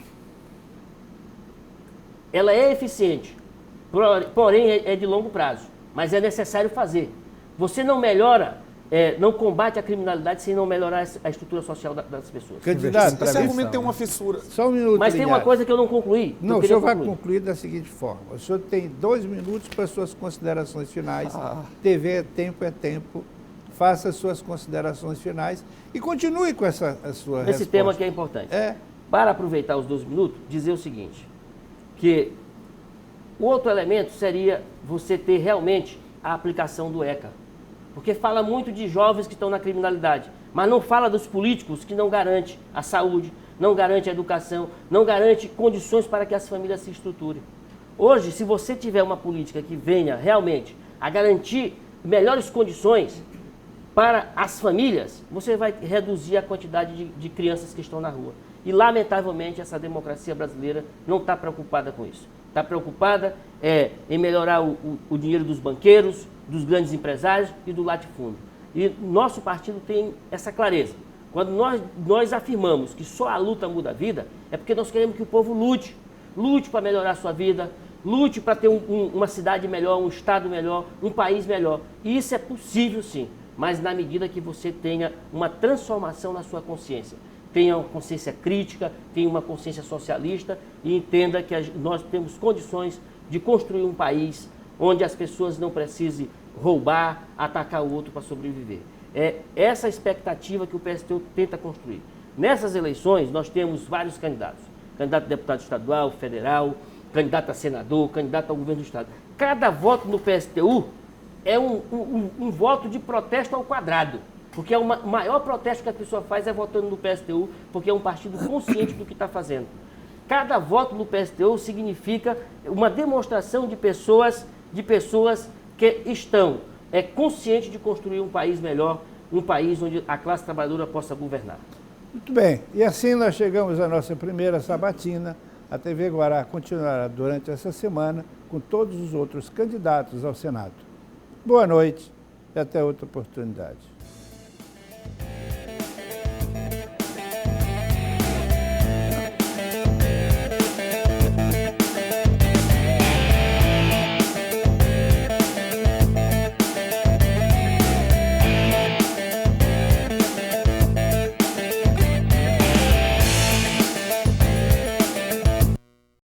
Ela é eficiente, porém é de longo prazo, mas é necessário fazer. Você não melhora, não combate a criminalidade sem não melhorar a estrutura social das pessoas. Candidato, esse argumento tem uma fissura. Só um minuto, mas tem uma coisa que eu não concluí. Não, o senhor vai concluir da seguinte forma. O senhor tem 2 minutos para suas considerações finais. TV é tempo. Faça suas considerações finais e continue com a sua resposta. Esse tema que é importante. Para aproveitar os 2 minutos, dizer o seguinte. que o outro elemento seria você ter realmente a aplicação do ECA. Porque fala muito de jovens que estão na criminalidade, mas não fala dos políticos que não garante a saúde, não garante a educação, não garante condições para que as famílias se estruturem. Hoje, se você tiver uma política que venha realmente a garantir melhores condições para as famílias, você vai reduzir a quantidade de crianças que estão na rua. E, lamentavelmente, essa democracia brasileira não está preocupada com isso. Está preocupada em melhorar o dinheiro dos banqueiros, dos grandes empresários e do latifúndio. E nosso partido tem essa clareza. Quando nós afirmamos que só a luta muda a vida, é porque nós queremos que o povo lute. Lute para melhorar a sua vida, lute para ter uma cidade melhor, um estado melhor, um país melhor. E isso é possível sim, mas na medida que você tenha uma transformação na sua consciência. Tenha uma consciência crítica, tenha uma consciência socialista e entenda que nós temos condições de construir um país onde as pessoas não precisem roubar, atacar o outro para sobreviver. É essa a expectativa que o PSTU tenta construir. Nessas eleições, nós temos vários candidatos. Candidato a deputado estadual, federal, candidato a senador, candidato ao governo do estado. Cada voto no PSTU é um voto de protesto ao quadrado. Porque o maior protesto que a pessoa faz é votando no PSTU, porque é um partido consciente do que está fazendo. Cada voto no PSTU significa uma demonstração de pessoas que estão conscientes de construir um país melhor, um país onde a classe trabalhadora possa governar. Muito bem, e assim nós chegamos à nossa primeira sabatina. A TV Guará continuará durante essa semana com todos os outros candidatos ao Senado. Boa noite e até outra oportunidade.